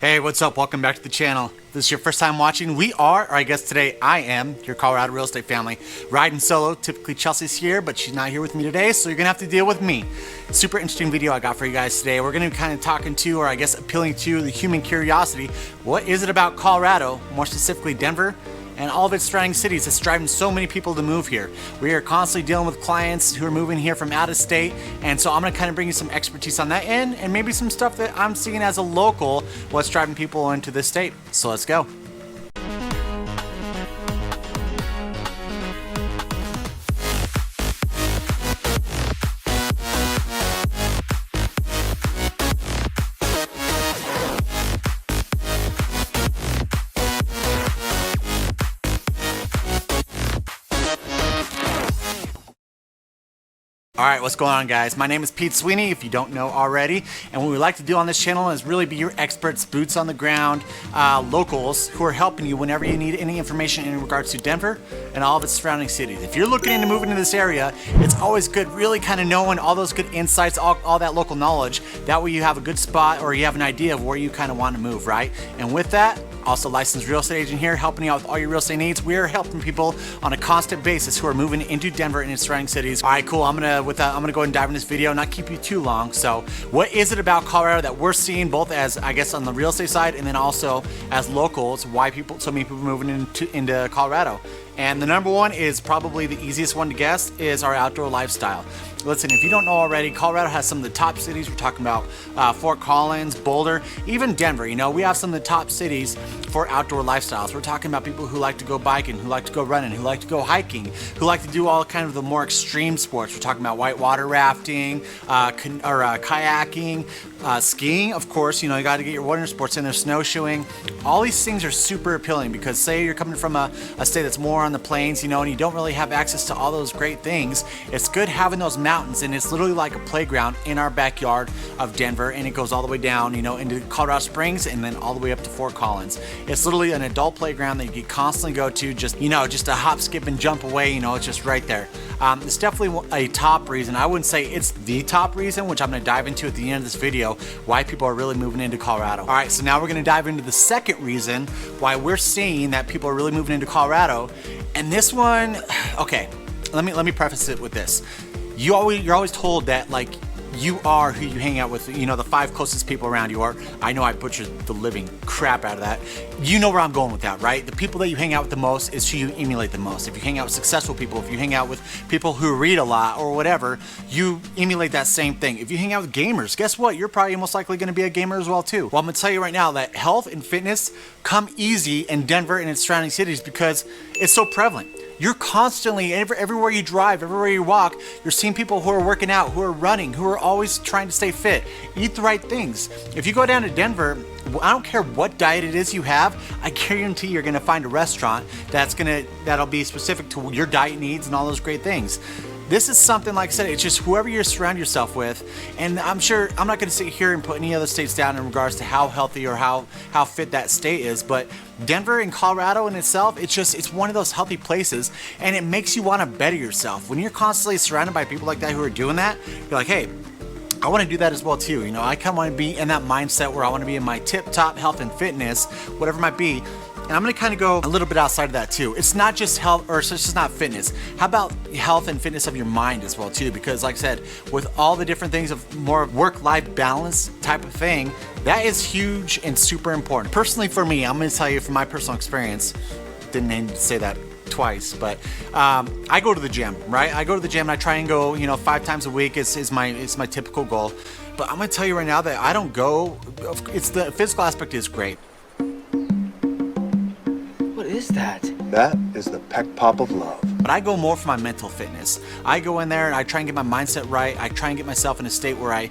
Hey, what's up? Welcome back to the channel. If this is your first time watching, we are, or I guess today I am, your Colorado real estate family. Riding solo. Typically Chelsea's here, but she's not here with me today, so you're gonna have to deal with me. Super interesting video I got for you guys today. We're gonna be kind of talking to, or I guess appealing to, the human curiosity. What is it about Colorado, more specifically Denver, and all of its surrounding cities that's driving so many people to move here? We are constantly dealing with clients who are moving here from out of state, and so I'm gonna kind of bring you some expertise on that end, and maybe some stuff that I'm seeing as a local, what's driving people into this state. So let's go. Alright, what's going on, guys? My name is Pete Sweeney, if you don't know already, and what we like to do on this channel is really be your experts, boots on the ground, locals who are helping you whenever you need any information in regards to Denver and all of its surrounding cities. If you're looking into moving to this area, it's always good really kind of knowing all those good insights, all that local knowledge. That way you have a good spot, or you have an idea of where you kind of want to move, right? And with that, also licensed real estate agent here, helping you out with all your real estate needs. We are helping people on a constant basis who are moving into Denver and its surrounding cities. All right, cool. I'm gonna go ahead and dive in this video, not keep you too long. So, what is it about Colorado that we're seeing, both as I guess on the real estate side, and then also as locals? Why so many people are moving into Colorado? And the number one is probably the easiest one to guess, is our outdoor lifestyle. Listen, if you don't know already, Colorado has some of the top cities. We're talking about Fort Collins, Boulder, even Denver. You know, we have some of the top cities for outdoor lifestyles. We're talking about people who like to go biking, who like to go running, who like to go hiking, who like to do all kind of the more extreme sports. We're talking about whitewater rafting, kayaking, skiing, of course. You know, you got to get your winter sports in there, snowshoeing. All these things are super appealing because, say you're coming from a state that's more on the plains, you know, and you don't really have access to all those great things. It's good having those mountains, and it's literally like a playground in our backyard of Denver, and it goes all the way down, you know, into Colorado Springs, and then all the way up to Fort Collins. It's literally an adult playground that you can constantly go to, just, you know, just a hop, skip, and jump away. You know, it's just right there. It's definitely a top reason. I wouldn't say it's the top reason, which I'm going to dive into at the end of this video, why people are really moving into Colorado. All right, so now we're going to dive into the second reason why we're seeing that people are really moving into Colorado. And this one, okay, let me preface it with this. You're always told that, like, you are who you hang out with, you know, the 5 closest people around you are. I know I butchered the living crap out of that. You know where I'm going with that, right? The people that you hang out with the most is who you emulate the most. If you hang out with successful people, if you hang out with people who read a lot or whatever, you emulate that same thing. If you hang out with gamers, guess what? You're probably most likely going to be a gamer as well too. Well, I'm going to tell you right now that health and fitness come easy in Denver and its surrounding cities because it's so prevalent. You're constantly, everywhere you drive, everywhere you walk, you're seeing people who are working out, who are running, who are always trying to stay fit, eat the right things. If you go down to Denver, I don't care what diet it is you have, I guarantee you're gonna find a restaurant that'll be specific to your diet needs and all those great things. This is something, like I said, it's just whoever you surround yourself with. And I'm sure, I'm not gonna sit here and put any other states down in regards to how healthy or how fit that state is, but Denver and Colorado in itself, it's one of those healthy places, and it makes you wanna better yourself. When you're constantly surrounded by people like that who are doing that, you're like, hey, I want to do that as well too. You know, I kind of want to be in that mindset where I want to be in my tip-top health and fitness, whatever it might be. And I'm going to kind of go a little bit outside of that too. It's not just health, or it's just not fitness. How about health and fitness of your mind as well too? Because like I said, with all the different things of more work-life balance type of thing, that is huge and super important. Personally for me, I'm going to tell you from my personal experience, didn't need to say that twice, but I go to the gym, right? I go to the gym and I try and go, you know, 5 times a week is my typical goal. But I'm gonna tell you right now that I don't go. It's the physical aspect is great. What is that? That is the peck pop of love. But I go more for my mental fitness. I go in there and I try and get my mindset right. I try and get myself in a state where I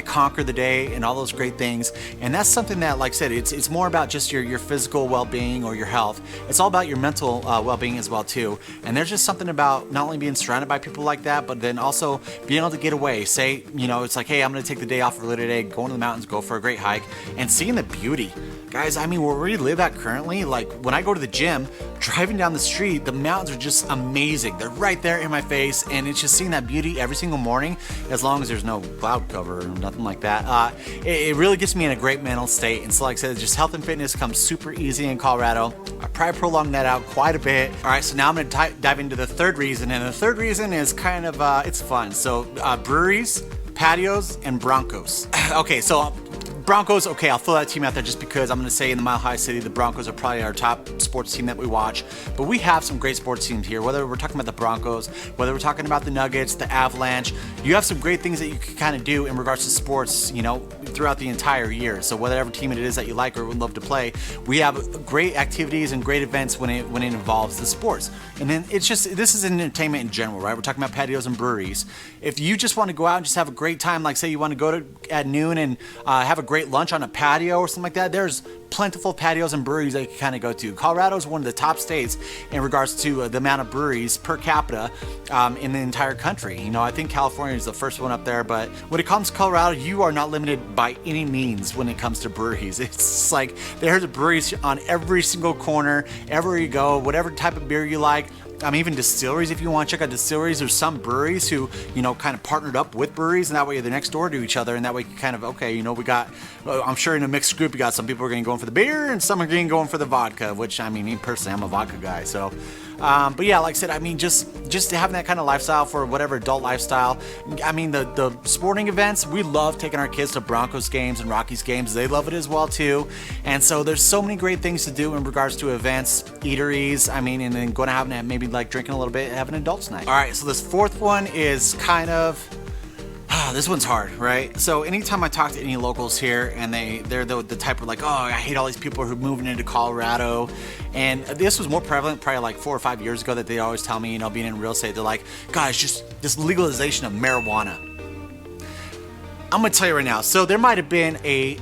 conquer the day and all those great things. And that's something that, like I said, it's more about just your physical well-being or your health. It's all about your mental well-being as well too. And there's just something about not only being surrounded by people like that, but then also being able to get away. Say, you know, it's like, hey, I'm gonna take the day off early today, go into the mountains, go for a great hike, and seeing the beauty. Guys, I mean, where we live at currently, like when I go to the gym, driving down the street, the mountains are just amazing. They're right there in my face, and it's just seeing that beauty every single morning, as long as there's no cloud cover or nothing like that. It really gets me in a great mental state. And so like I said, just health and fitness comes super easy in Colorado. I probably prolonged that out quite a bit. All right, so now I'm gonna dive into the third reason, and the third reason is kind of, it's fun. So breweries, patios, and Broncos. Okay, so Broncos, okay, I'll throw that team out there just because I'm going to say in the Mile High City, the Broncos are probably our top sports team that we watch. But we have some great sports teams here, whether we're talking about the Broncos, whether we're talking about the Nuggets, the Avalanche. You have some great things that you can kind of do in regards to sports, you know, throughout the entire year. So whatever team it is that you like or would love to play, we have great activities and great events when it involves the sports. And then it's just, this is entertainment in general, right? We're talking about patios and breweries. If you just want to go out and just have a great time, like say you want to go to at noon and have a great lunch on a patio or something like that, there's plentiful patios and breweries that you can kind of go to. Colorado is one of the top states in regards to the amount of breweries per capita in the entire country. You know, I think California is the first one up there, but when it comes to Colorado, you are not limited by any means when it comes to breweries. It's like there's breweries on every single corner, everywhere you go, whatever type of beer you like. Even distilleries, if you want to check out distilleries, there's some breweries who, you know, kind of partnered up with breweries, and that way they're next door to each other, and that way you kind of, okay, you know, we got, I'm sure in a mixed group, you got some people are going to go in for the beer, and some are going to go in for the vodka, which, I mean, me personally, I'm a vodka guy, so. But yeah, like I said, I mean, just having that kind of lifestyle for whatever adult lifestyle. I mean, the sporting events, we love taking our kids to Broncos games and Rockies games. They love it as well too. And so there's so many great things to do in regards to events, eateries. I mean, and then going out and maybe like drinking a little bit, have an adults night. All right, so this fourth one is kind of, this one's hard, right? So anytime I talk to any locals here and they're the type of like, oh, I hate all these people who are moving into Colorado. And this was more prevalent probably like 4 or 5 years ago that they always tell me, you know, being in real estate, they're like, guys, just this legalization of marijuana. I'm gonna tell you right now, so there might have been a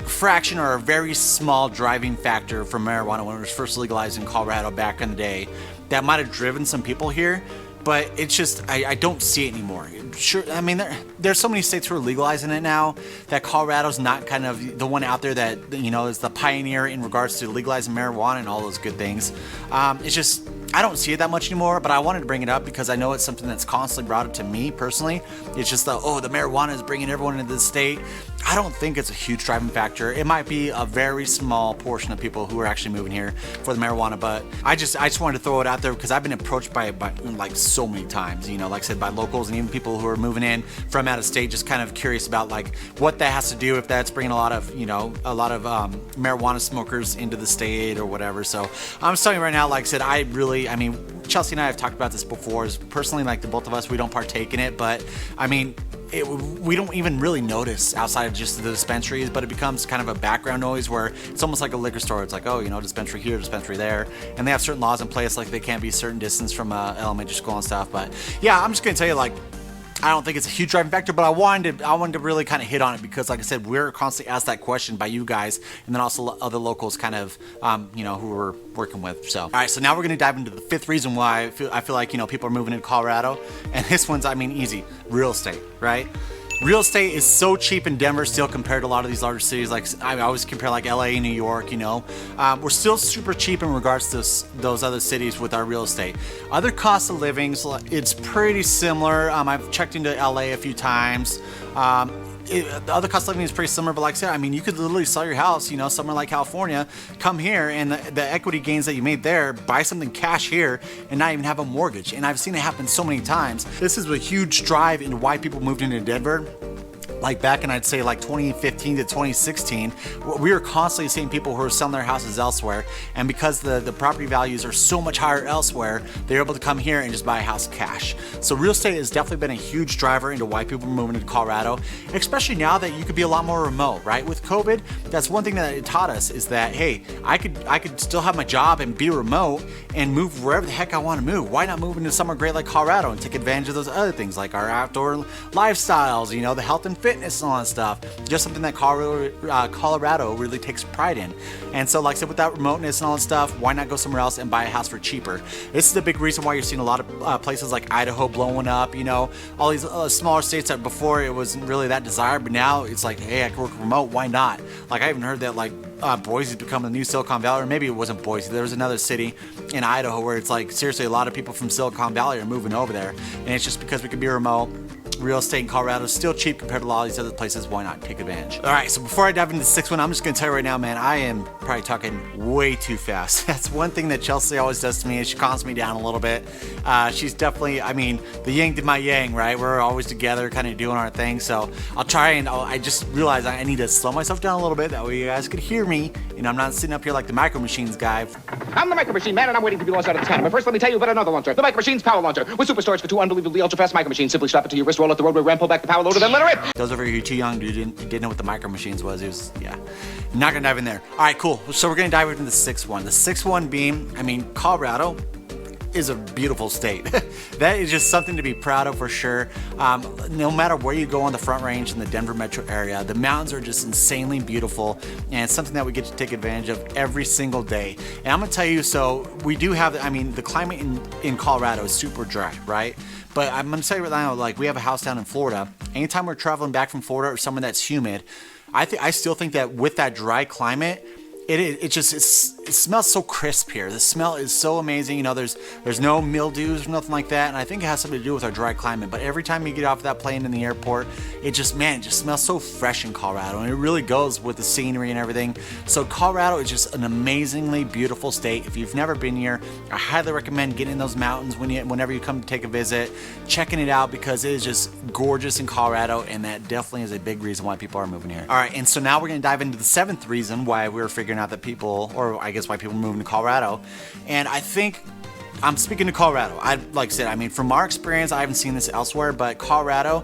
fraction or a very small driving factor for marijuana when it was first legalized in Colorado back in the day that might have driven some people here. But it's just, I don't see it anymore. Sure, I mean, there's so many states who are legalizing it now that Colorado's not kind of the one out there that, you know, is the pioneer in regards to legalizing marijuana and all those good things. It's just, I don't see it that much anymore, but I wanted to bring it up because I know it's something that's constantly brought up to me personally. It's just the marijuana is bringing everyone into the state. I don't think it's a huge driving factor. It might be a very small portion of people who are actually moving here for the marijuana, but I just wanted to throw it out there because I've been approached by like so many times, you know, like I said, by locals and even people who are moving in from out of state, just kind of curious about like what that has to do, if that's bringing a lot of marijuana smokers into the state or whatever. So I'm just telling you right now, like I said, I mean, Chelsea and I have talked about this before. Is personally, like the both of us, we don't partake in it, but I mean, we don't even really notice outside of just the dispensaries, but it becomes kind of a background noise where it's almost like a liquor store. It's like, oh, you know, dispensary here, dispensary there, and they have certain laws in place, like they can't be a certain distance from elementary school and stuff. But yeah, I'm just gonna tell you, like, I don't think it's a huge driving factor, but I wanted to really kind of hit on it because, like I said, we're constantly asked that question by you guys, and then also other locals, kind of, you know, who we're working with. So, all right, so now we're gonna dive into the fifth reason why I feel like, you know, people are moving into Colorado, and this one's, I mean, easy: real estate, right? Real estate is so cheap in Denver still compared to a lot of these larger cities. Like I always compare like LA and New York, you know. We're still super cheap in regards to those other cities with our real estate. Other costs of living, it's pretty similar. I've checked into LA a few times. The other cost of living is pretty similar, but like I said, I mean, you could literally sell your house, you know, somewhere like California, come here, and the equity gains that you made there, buy something cash here, and not even have a mortgage. And I've seen it happen so many times. This is a huge drive into why people moved into Denver. Like back in, I'd say, like 2015 to 2016, we were constantly seeing people who were selling their houses elsewhere, and because the property values are so much higher elsewhere, they're able to come here and just buy a house cash. So real estate has definitely been a huge driver into why people are moving into Colorado, especially now that you could be a lot more remote, right? With COVID, that's one thing that it taught us, is that, hey, I could still have my job and be remote and move wherever the heck I want to move. Why not move into somewhere great like Colorado and take advantage of those other things, like our outdoor lifestyles, you know, the health and fitness fitness and all that stuff. Just something that Colorado really takes pride in. And so, like I said, with that remoteness and all that stuff, why not go somewhere else and buy a house for cheaper? This is the big reason why you're seeing a lot of places like Idaho blowing up, you know, all these smaller states that before it wasn't really that desired, but now it's like, hey, I can work remote, why not? Like, I even heard that like Boise's become the new Silicon Valley, or maybe it wasn't Boise, there was another city in Idaho where it's like, seriously, a lot of people from Silicon Valley are moving over there, and it's just because we can be remote. Real estate in Colorado is still cheap compared to a lot of these other places. Why not take advantage? All right, so before I dive into the sixth one, I'm just gonna tell you right now, man, I am probably talking way too fast. That's one thing that Chelsea always does to me, is she calms me down a little bit. She's definitely, I mean, the yin to my yang, right? We're always together kind of doing our thing. So I'll try, and I just realized I need to slow myself down a little bit. That way you guys could hear me. You know, I'm not sitting up here like the Micro Machines guy. I'm the Micro Machine Man, and I'm waiting to be launched out of the sky. But first, let me tell you about another launcher, the Micro Machine's Power Launcher. With super storage for 2 unbelievably ultra-fast Micro Machines. Simply strap it to your wrist, roll out the roadway ramp, pull back the power loader, then let her rip. Those over here who are too young, dude, didn't know what the Micro Machines was. It was, yeah. Not gonna dive in there. All right, cool. So we're gonna dive into the sixth one. The sixth one being, I mean, Colorado is a beautiful state. That is just something to be proud of for sure. No matter where you go on the Front Range in the Denver metro area, the mountains are just insanely beautiful, and it's something that we get to take advantage of every single day. And I'm gonna tell you, so we do have, I mean, the climate in Colorado is super dry, right? But I'm gonna tell you right now, like, we have a house down in Florida. Anytime we're traveling back from Florida or somewhere that's humid, I still think that with that dry climate, it smells so crisp here. The smell is so amazing. You know, there's no mildews or nothing like that, and I think it has something to do with our dry climate. But every time you get off that plane in the airport, it just smells so fresh in Colorado, and it really goes with the scenery and everything. So Colorado is just an amazingly beautiful state. If you've never been here, I highly recommend getting in those mountains whenever you come to take a visit, checking it out, because it is just gorgeous in Colorado, and that definitely is a big reason why people are moving here. All right, and so now we're gonna dive into the seventh reason why we're figuring out that people, or I guess why people are moving to Colorado. And I think I'm speaking to Colorado. Like I said, I mean, from our experience, I haven't seen this elsewhere, but Colorado,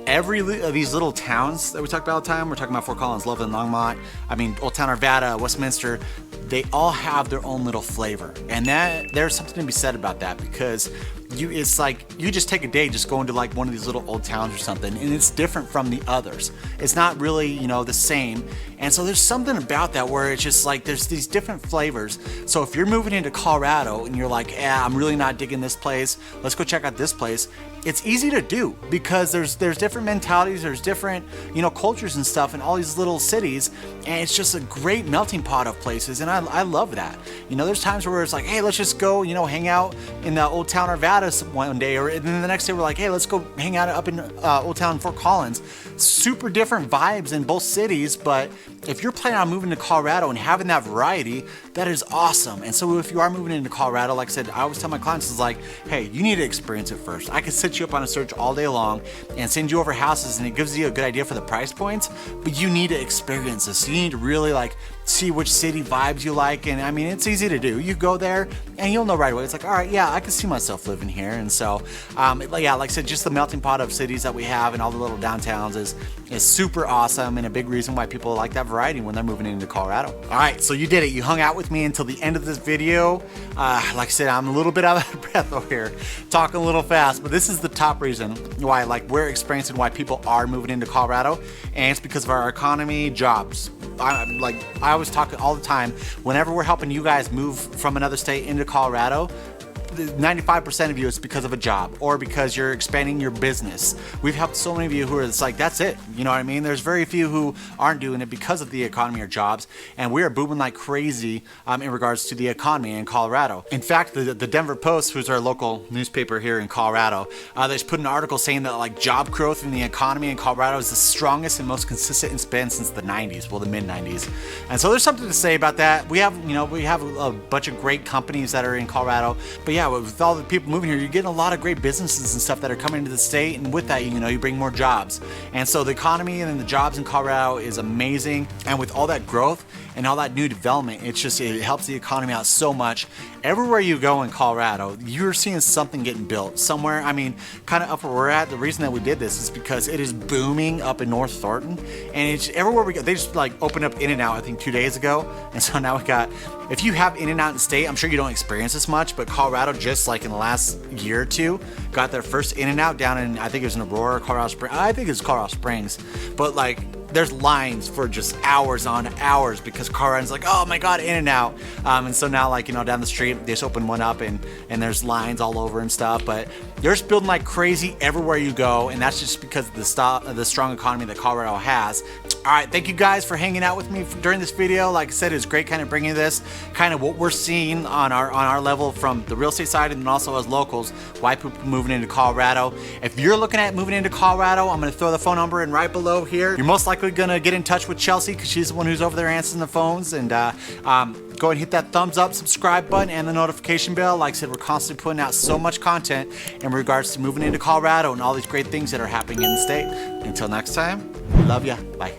every of these little towns that we talk about all the time, we're talking about Fort Collins, Loveland, Longmont, I mean, Old Town Arvada, Westminster, they all have their own little flavor. And that there's something to be said about that, because it's like you just take a day just going to like one of these little old towns or something, and it's different from the others. It's not really, you know, the same. And so there's something about that where it's just like there's these different flavors. So if you're moving into Colorado and you're like, I'm really not digging this place, let's go check out this place, it's easy to do, because there's different mentalities, there's different, you know, cultures and stuff in all these little cities, and it's just a great melting pot of places, and I love that. You know, there's times where it's like, hey, let's just go, you know, hang out in the Old Town Arvada one day, or then the next day we're like, hey, let's go hang out up in Old Town Fort Collins. Super different vibes in both cities, but if you're planning on moving to Colorado and having that variety, that is awesome. And so if you are moving into Colorado, like I said, I always tell my clients, is like, hey, you need to experience it first. I could set you up on a search all day long and send you over houses, and it gives you a good idea for the price points, but you need to experience this. You need to really like see which city vibes you like. And I mean, it's easy to do. You go there and you'll know right away. It's like, all right, yeah, I can see myself living here. And so, yeah, like I said, just the melting pot of cities that we have and all the little downtowns is super awesome, and a big reason why people like that variety when they're moving into Colorado. All right, so you did it. You hung out with me until the end of this video. Like I said, I'm a little bit out of breath over here, talking a little fast, but this is the top reason why, like, we're experiencing why people are moving into Colorado, and it's because of our economy, jobs. I always talk all the time, whenever we're helping you guys move from another state into Colorado, 95% of you it's because of a job or because you're expanding your business. We've helped so many of you who are, it's like, that's it. You know what I mean? There's very few who aren't doing it because of the economy or jobs, and we are booming like crazy in regards to the economy in Colorado. In fact, the Denver Post, who's our local newspaper here in Colorado, they just put an article saying that like job growth in the economy in Colorado is the strongest and most consistent it's been since the 90s, well, the mid 90s. And so there's something to say about that. We have a bunch of great companies that are in Colorado, but yeah, with all the people moving here, you're getting a lot of great businesses and stuff that are coming into the state, and with that, you bring more jobs. And so the economy and the jobs in Colorado is amazing, and with all that growth and all that new development. It helps the economy out so much. Everywhere you go in Colorado, you're seeing something getting built somewhere. I mean, kind of up where we're at, the reason that we did this is because it is booming up in North Thornton, and it's everywhere we go. They just like opened up In-N-Out, I think 2 days ago, and so now we got, if you have In-N-Out in state, I'm sure you don't experience this much, but Colorado just like in the last year or two got their first In-N-Out down in, I think it was in Aurora, Colorado Springs. I think it's Colorado Springs, but like there's lines for just hours on hours because Colorado's like, oh my god, In-N-Out. And so now, like, you know, down the street they just opened one up, and there's lines all over and stuff. But they're just building like crazy everywhere you go, and that's just because of the strong economy that Colorado has. All right, thank you guys for hanging out with me during this video. Like I said, it's great kind of bringing this kind of what we're seeing on our level from the real estate side, and then also as locals, why people moving into Colorado. If you're looking at moving into Colorado, I'm going to throw the phone number in right below here. You're most likely going to get in touch with Chelsea because she's the one who's over there answering the phones. And go ahead and hit that thumbs up, subscribe button, and the notification bell. Like I said, we're constantly putting out so much content in regards to moving into Colorado and all these great things that are happening in the state. Until next time, love ya. Bye.